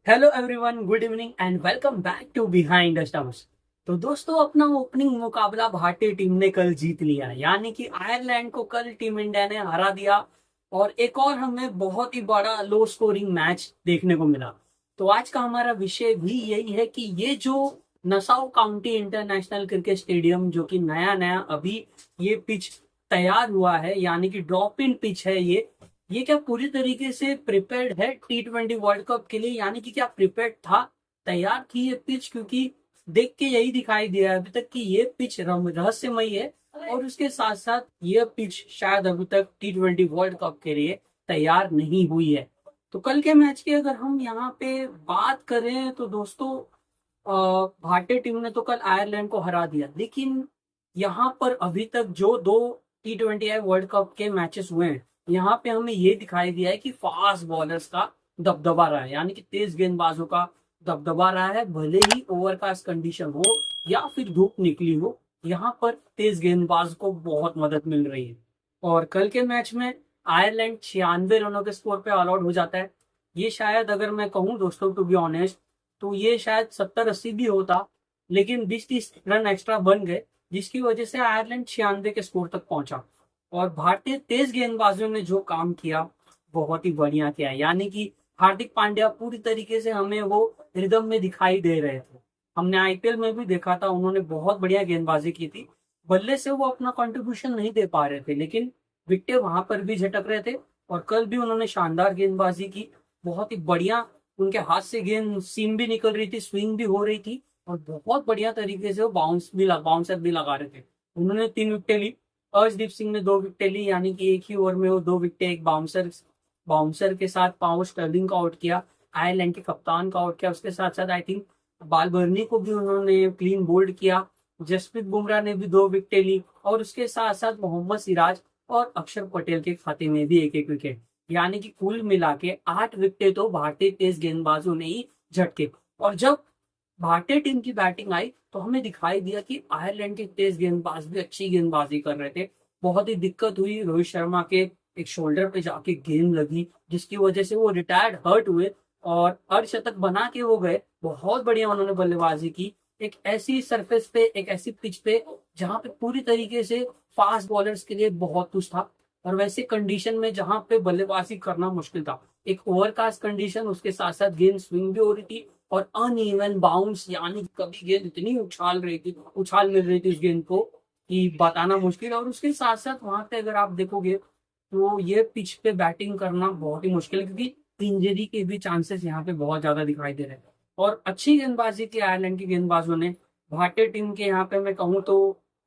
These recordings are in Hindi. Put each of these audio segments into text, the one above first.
Hello everyone, good evening and welcome back to behind the stumps. तो दोस्तों, अपना ओपनिंग मुकाबला भारतीय टीम ने कल जीत लिया, यानी कि आयरलैंड को कल टीम इंडिया ने हरा दिया। और एक और हमें बहुत ही बड़ा लो स्कोरिंग मैच देखने को मिला। तो आज का हमारा विषय भी यही है कि ये जो Nassau county international cricket stadium, जो कि नया नया अभी ये पिच तैयार हुआ है, यानी कि ड्रॉप इन पिच है, ये क्या पूरी तरीके से प्रिपेयर्ड है T20 वर्ल्ड कप के लिए? यानी कि क्या प्रिपेयर्ड था, तैयार थी ये पिच? क्योंकि देख के यही दिखाई दिया है अभी तक कि ये पिच रहस्यमयी है, और उसके साथ साथ ये पिच शायद अभी तक T20 वर्ल्ड कप के लिए तैयार नहीं हुई है। तो कल के मैच की अगर हम यहाँ पे बात करें तो दोस्तों, भारतीय टीम ने तो कल आयरलैंड को हरा दिया, लेकिन यहाँ पर अभी तक जो दो T20 वर्ल्ड कप के मैचेस हुए हैं, यहाँ पे हमें ये दिखाई दिया है कि फास्ट बॉलर्स का दबदबा रहा है, यानी कि तेज गेंदबाजों का दबदबा रहा है। भले ही ओवरकास्ट कंडीशन हो या फिर धूप निकली हो, यहाँ पर तेज गेंदबाज को बहुत मदद मिल रही है। और कल के मैच में आयरलैंड 96 रनों के स्कोर पे ऑल आउट हो जाता है। ये शायद, अगर मैं कहूँ दोस्तों टू बी ऑनेस्ट, तो ये शायद 70-80 भी होता, लेकिन 20-30 रन एक्स्ट्रा बन गए, जिसकी वजह से आयरलैंड 96 के स्कोर तक पहुंचा। और भारतीय तेज गेंदबाजों ने जो काम किया, बहुत ही बढ़िया किया। यानी कि हार्दिक पांड्या पूरी तरीके से हमें वो रिदम में दिखाई दे रहे थे। हमने आईपीएल में भी देखा था, उन्होंने बहुत बढ़िया गेंदबाजी की थी। बल्ले से वो अपना कंट्रीब्यूशन नहीं दे पा रहे थे, लेकिन विकेट वहां पर भी झटक रहे थे। और कल भी उन्होंने शानदार गेंदबाजी की, बहुत ही बढ़िया। उनके हाथ से गेंद सीम भी निकल रही थी, स्विंग भी हो रही थी, और बहुत बढ़िया तरीके से वो बाउंसर भी लगा रहे थे। उन्होंने 3 विकेटें ली, अर्शदीप सिंह ने 2 विकेटें ली, यानी कि एक ही ओवर में वो 2 विकेटें, एक बाउंसर के साथ पाओ स्टर्लिंग का आउट किया, आयरलैंड के कप्तान का आउट किया। उसके साथ साथ आई थिंक बालबर्नी को भी उन्होंने क्लीन बोल्ड किया। जसप्रीत बुमराह ने भी 2 विकेटें ली, और उसके साथ साथ मोहम्मद सिराज और अक्षर पटेल के खाते में भी एक एक विकेट। यानी कि कुल मिला के 8 विकेटें तो भारतीय तेज गेंदबाजों ने ही झटके। और जब भारतीय टीम की बैटिंग आई तो हमें दिखाई दिया कि आयरलैंड के तेज गेंदबाज भी अच्छी गेंदबाजी कर रहे थे। बहुत ही दिक्कत हुई, रोहित शर्मा के एक शोल्डर पे जाके गेंद लगी, जिसकी वजह से वो रिटायर्ड हर्ट हुए और अर्धशतक बना के वो गए। बहुत बढ़िया उन्होंने बल्लेबाजी की, एक ऐसी सरफेस पे, एक ऐसी पिच पे जहां पे पूरी तरीके से फास्ट बॉलर्स के लिए बहुत कुछ था, और वैसे कंडीशन में जहां पे बल्लेबाजी करना मुश्किल था। एक ओवरकास्ट कंडीशन, उसके साथ साथ गेंद स्विंग भी हो रही थी, और अनइवन बाउंस, यानी कि कभी गेंद इतनी उछाल मिल रही थी उस गेंद को कि बताना मुश्किल है। और उसके साथ साथ वहां पे अगर आप देखोगे तो ये पिच पे बैटिंग करना बहुत ही मुश्किल है, क्योंकि इंजरी के भी चांसेस यहाँ पे बहुत ज्यादा दिखाई दे रहे हैं। और अच्छी गेंदबाजी की आयरलैंड के गेंदबाजों ने। भारतीय टीम के यहाँ पे मैं कहूँ तो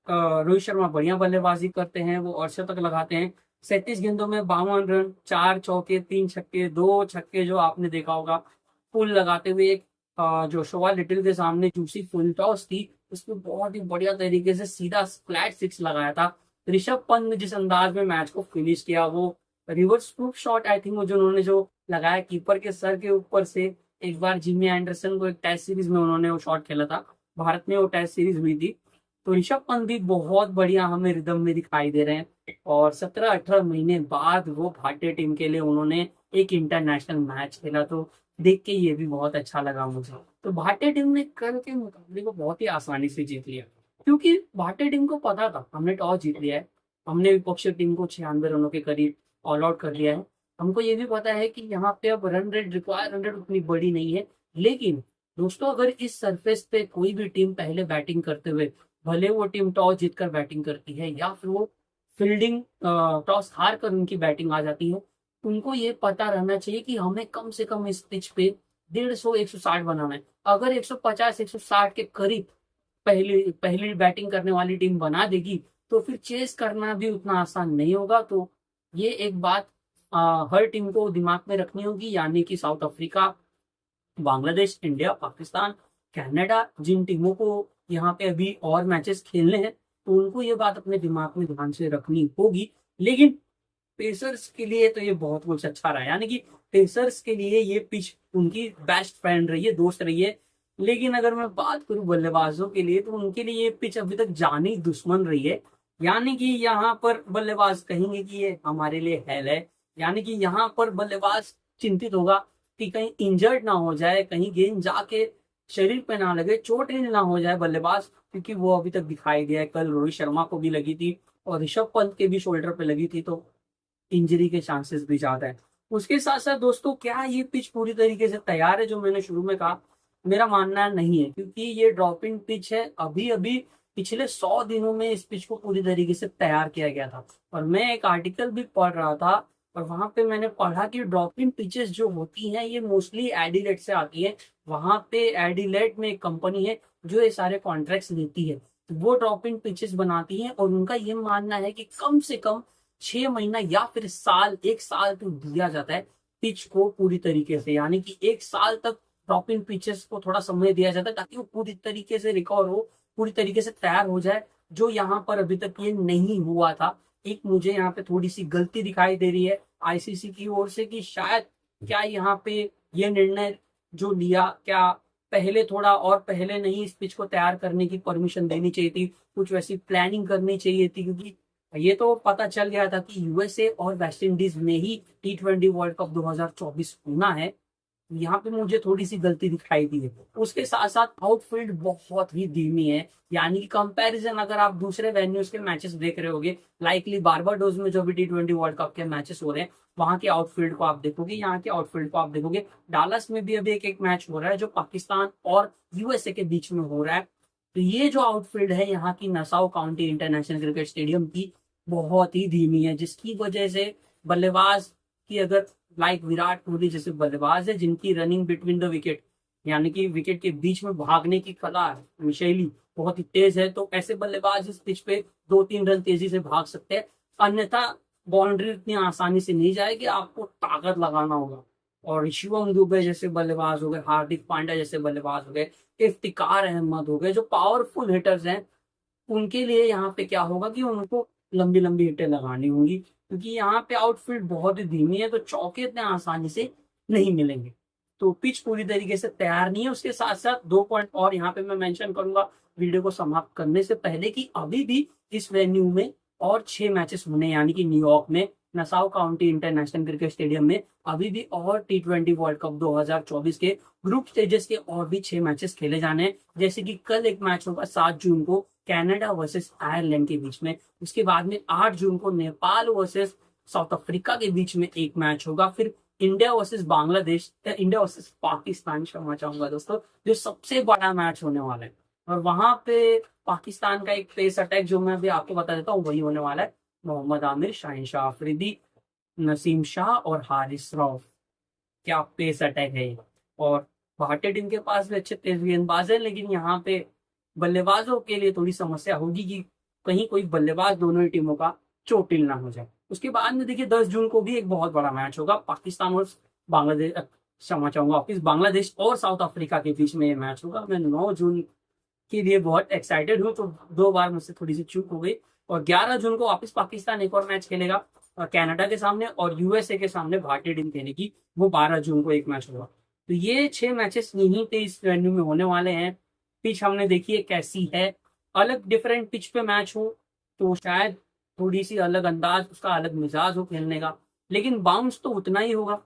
रोहित शर्मा बढ़िया बल्लेबाजी करते हैं, वो अर्धशतक लगाते हैं। 37 गेंदों में 52 रन, 4 चौके, 3 छक्के, 2 छक्के, जो आपने देखा होगा। फुल लगाते हुए एक जोशुआ लिटिल के सामने जूसी फुल टॉस थी, उसमें बहुत ही बढ़िया तरीके से सीधा फ्लैट 6 लगाया था। ऋषभ पंत ने जिस अंदाज में मैच को फिनिश किया, वो reverse proof shot I think वो जो उन्होंने जो लगाया कीपर के सर के ऊपर से, एक बार जिमी एंडरसन को एक टेस्ट सीरीज में उन्होंने वो शॉट खेला था, भारत में वो टेस्ट सीरीज हुई थी। तो ऋषभ पंत भी बहुत बढ़िया हमें रिदम में दिखाई दे रहे हैं, और 17-18 महीने बाद वो भारतीय टीम के लिए उन्होंने एक इंटरनेशनल मैच खेला। तो देख के ये भी बहुत अच्छा लगा मुझे। तो भारतीय टीम ने कल के मुकाबले को बहुत ही आसानी से जीत लिया, क्योंकि भारतीय टीम को पता था हमने टॉस जीत लिया है, हमने विपक्षी टीम को 96 रनों के करीब ऑल आउट कर दिया है। हमको ये भी पता है कि यहाँ पे अब रन रेट उतनी बड़ी नहीं है। लेकिन दोस्तों, अगर इस सरफेस पे कोई भी टीम पहले बैटिंग करते हुए, भले वो टीम टॉस जीतकर बैटिंग करती है या फिर वो फील्डिंग टॉस हार कर उनकी बैटिंग आ जाती है, उनको ये पता रहना चाहिए कि हमें कम से कम इस पिच पे 150-160 बनाना है। अगर 150-160 के करीब पहली पहली बैटिंग करने वाली टीम बना देगी, तो फिर चेस करना भी उतना आसान नहीं होगा। तो ये एक बात हर टीम को दिमाग में रखनी होगी, यानी कि South Africa, Bangladesh, India, Pakistan, Canada, जिन टीमों को यहाँ पे अभी और मैचेस खेलने हैं, तो उनको ये बात अपने दिमाग में ध्यान से रखनी होगी। लेकिन पेसर्स के लिए तो ये बहुत कुछ अच्छा रहा, यानी कि पेसर्स के लिए ये पिच उनकी बेस्ट फ्रेंड रही है, दोस्त रही है। लेकिन अगर मैं बात करूं बल्लेबाजों के लिए, तो उनके लिए ये पिच अभी तक जानी दुश्मन रही है। यानी कि यहाँ पर बल्लेबाज कहेंगे कि ये हमारे लिए हेल है, यानी कि यहाँ पर बल्लेबाज चिंतित होगा कि कहीं इंजर्ड ना हो जाए, कहीं गेंद जाके शरीर पे ना लगे, चोट ना हो जाए बल्लेबाज, क्योंकि वो अभी तक दिखाई दिया है। कल रोहित शर्मा को भी लगी थी और ऋषभ पंत के भी शोल्डर पे लगी थी, तो इंजरी के चांसेस भी ज्यादा है। उसके साथ साथ दोस्तों, क्या ये पिच पूरी तरीके से तैयार है? जो मैंने शुरू में कहा, मेरा मानना नहीं है, क्योंकि ये ड्रॉपिंग पिच है। अभी अभी पिछले 100 दिनों में इस पिच को पूरी तरीके से तैयार किया गया था। और मैं एक आर्टिकल भी पढ़ रहा था, और वहां पे मैंने पढ़ा कि ड्रॉपिंग पिचेस जो होती हैं ये मोस्टली एडिलेट से आती है। वहां पे एडिलेट में एक कंपनी है जो ये सारे कॉन्ट्रैक्ट्स देती है, वो ड्रॉपिंग पिचेस बनाती है, और उनका ये मानना है कि कम से कम 6 महीना या फिर साल, 1 साल तो दिया जाता है पिच को पूरी तरीके से। यानी कि 1 साल तक ड्रॉपिंग पिचेस को थोड़ा समय दिया जाता है, ताकि वो पूरी तरीके से रिकवर हो, पूरी तरीके से तैयार हो जाए, जो यहाँ पर अभी तक ये नहीं हुआ था। एक मुझे यहाँ पे थोड़ी सी गलती दिखाई दे रही है आईसीसी की ओर से, कि शायद क्या यहाँ पे ये निर्णय जो लिया, क्या पहले थोड़ा और पहले नहीं इस पिच को तैयार करने की परमिशन देनी चाहिए थी, कुछ वैसी प्लानिंग करनी चाहिए थी। क्योंकि ये तो पता चल गया था कि यूएसए और वेस्ट इंडीज में ही T20 वर्ल्ड कप 2024 होना है। यहाँ पे मुझे थोड़ी सी गलती दिखाई दी है। उसके साथ साथ आउटफील्ड बहुत ही धीमी है। यानी कि कंपैरिजन अगर आप दूसरे वेन्यूज के मैचेस देख रहे होगे, लाइकली बारबाडोस में जो भी T20 वर्ल्ड कप के मैचेस हो रहे हैं, वहां के आउटफील्ड को आप देखोगे, यहाँ के आउटफील्ड को आप देखोगे। डालस में भी अभी एक मैच हो रहा है जो पाकिस्तान और यूएसए के बीच में हो रहा है। तो ये जो आउटफील्ड है यहाँ की Nassau county international cricket stadium की, बहुत ही धीमी है, जिसकी वजह से बल्लेबाज की, अगर लाइक विराट कोहली जैसे बल्लेबाज है जिनकी रनिंग बिटवीन द विकेट, यानी कि विकेट के बीच में भागने की कला है, शैली बहुत ही तेज है, तो ऐसे बल्लेबाज इस पिच पे 2-3 रन तेजी से भाग सकते हैं। अन्यथा बाउंड्री इतनी आसानी से नहीं जाएगी, आपको ताकत लगाना होगा। और शिवम दुबे जैसे बल्लेबाज हो गए, हार्दिक पांड्या जैसे बल्लेबाज हो गए, इफ्तिकार अहमद हो गए, जो पावरफुल हिटर्स हैं, उनके लिए यहाँ पे क्या होगा कि उनको लंबी लंबी हिटें लगानी होंगी, क्योंकि यहाँ पे आउटफील्ड बहुत ही धीमी है, तो चौके इतने आसानी से नहीं मिलेंगे। तो पिच पूरी तरीके से तैयार नहीं है। उसके साथ साथ 2 पॉइंट और यहाँ पे मैं मेंशन करूंगा वीडियो को समाप्त करने से पहले, कि अभी भी इस वेन्यू में और 6 मैचेस होने, यानी कि न्यूयॉर्क में Nassau county international cricket stadium में अभी भी और T20 वर्ल्ड कप 2024 के ग्रुप स्टेजेस के और भी 6 मैचेस खेले जाने हैं। जैसे कि कल एक मैच होगा 7 जून को कनाडा वर्सेस आयरलैंड के बीच में। उसके बाद में 8 जून को नेपाल वर्सेस साउथ अफ्रीका के बीच में एक मैच होगा। फिर India versus Bangladesh, India versus Pakistan, क्षमा चाहूंगा दोस्तों, जो सबसे बड़ा मैच होने वाला है। और वहां पे पाकिस्तान का एक पेस अटैक, जो मैं अभी आपको बता देता हूँ, वही होने वाला है। मोहम्मद आमिर, शाहीन शाह अफरीदी, नसीम शाह और हारिस रऊफ, क्या पेस अटैक है ये। और भारतीय टीम के पास भी अच्छे तेज गेंदबाज है, लेकिन यहाँ पे बल्लेबाजों के लिए थोड़ी समस्या होगी कि कहीं कोई बल्लेबाज दोनों ही टीमों का चोटिल ना हो जाए। उसके बाद में देखिए 10 जून को भी एक बहुत बड़ा मैच होगा, पाकिस्तान और बांग्लादेश, क्षमा चाहूंगा वापिस, बांग्लादेश और साउथ अफ्रीका के बीच में ये मैच होगा। मैं 9 जून के लिए बहुत एक्साइटेड हूँ, तो 2 बार मुझसे थोड़ी सी चूक हो गई। और 11 जून को वापस पाकिस्तान एक और मैच खेलेगा कनाडा के सामने, और यूएसए के सामने भारतीय टीम खेलेगी, वो 12 जून को एक मैच होगा। तो ये 6 मैचेस यहीं पे इस वेन्यू में होने वाले हैं। पिच हमने देखी है कैसी है, अलग डिफरेंट पिच पे मैच हो तो शायद थोड़ी सी अलग अंदाज, उसका अलग मिजाज हो खेलने का, लेकिन बाउंस तो उतना ही होगा,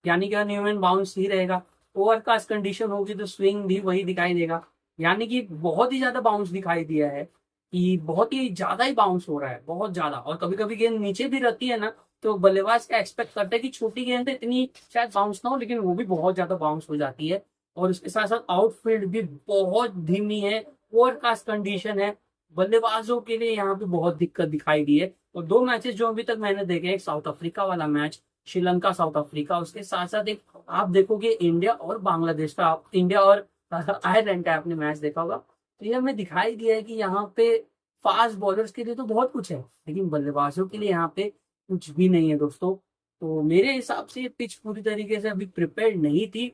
यानी कि न्यूमैन बाउंस ही रहेगा। ओवरकास्ट कंडीशन होगी तो स्विंग भी वही दिखाई देगा। यानी कि बहुत ही ज्यादा बाउंस दिखाई दिया है, कि बहुत ही ज्यादा ही बाउंस हो रहा है, बहुत ज्यादा। और कभी कभी गेंद नीचे भी रहती है ना, तो बल्लेबाज क्या एक्सपेक्ट करते हैं कि छोटी गेंद इतनी शायद बाउंस ना हो, लेकिन वो भी बहुत ज्यादा बाउंस हो जाती है। और उसके साथ साथ आउटफील्ड भी बहुत धीमी है, ओवरकास्ट कंडीशन है, बल्लेबाजों के लिए यहाँ पे बहुत दिक्कत दिखाई दी है। और 2 मैचेस जो अभी तक मैंने देखे, एक साउथ अफ्रीका वाला मैच, श्रीलंका साउथ अफ्रीका, उसके साथ साथ एक आप देखोगे इंडिया और बांग्लादेश का, इंडिया और आयरलैंड का आपने मैच देखा होगा। तो ये हमें दिखाई दिया है कि यहाँ पे फास्ट बॉलर्स के लिए तो बहुत कुछ है, लेकिन बल्लेबाजों के लिए यहाँ पे कुछ भी नहीं है दोस्तों। तो मेरे हिसाब से ये पिच पूरी तरीके से अभी प्रिपेयर्ड नहीं थी,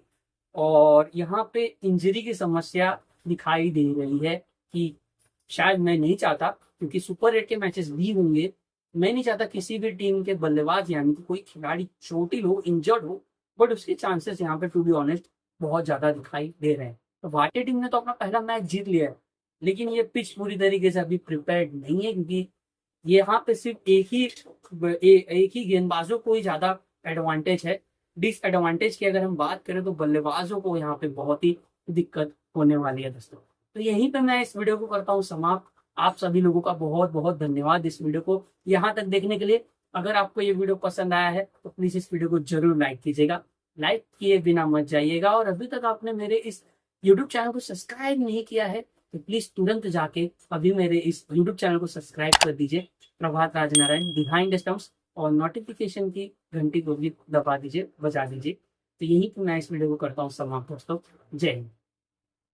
और यहाँ पे इंजरी की समस्या दिखाई दे रही है, कि शायद मैं नहीं चाहता, क्योंकि सुपर 8 के मैचेस भी होंगे, मैं नहीं चाहता किसी भी टीम के बल्लेबाज यानी कि कोई खिलाड़ी चोटिल हो, इंजर्ड हो, बट उसके चांसेस यहाँ पे टू बी ऑनेस्ट बहुत ज्यादा दिखाई दे रहे हैं। तो भारतीय टीम ने तो अपना पहला मैच जीत लिया है, लेकिन ये पिच पूरी तरीके से अभी प्रिपेयर्ड नहीं है, क्योंकि यहाँ पे सिर्फ एक ही गेंदबाजों को ही ज्यादा एडवांटेज है। डिसएडवांटेज की अगर हम बात करें तो बल्लेबाजों को यहाँ पे बहुत ही दिक्कत होने वाली है दोस्तों। तो यहीं पे मैं इस वीडियो को करता हूँ समाप्त। आप सभी लोगों का बहुत बहुत धन्यवाद इस वीडियो को यहाँ तक देखने के लिए। अगर आपको ये वीडियो पसंद आया है तो प्लीज इस वीडियो को जरूर लाइक कीजिएगा, लाइक किए बिना मत जाइएगा। और अभी तक आपने मेरे इस यूट्यूब चैनल को सब्सक्राइब नहीं किया है तो प्लीज तुरंत जाके अभी मेरे इस यूट्यूब चैनल को सब्सक्राइब कर दीजिए, प्रभात राजनारायण बिहाइंड द स्टंप्स, और नोटिफिकेशन की घंटी को भी दबा दीजिए, बजा दीजिए। तो यही मैं इस वीडियो को करता हूँ समाप्त दोस्तों। जय हिंद।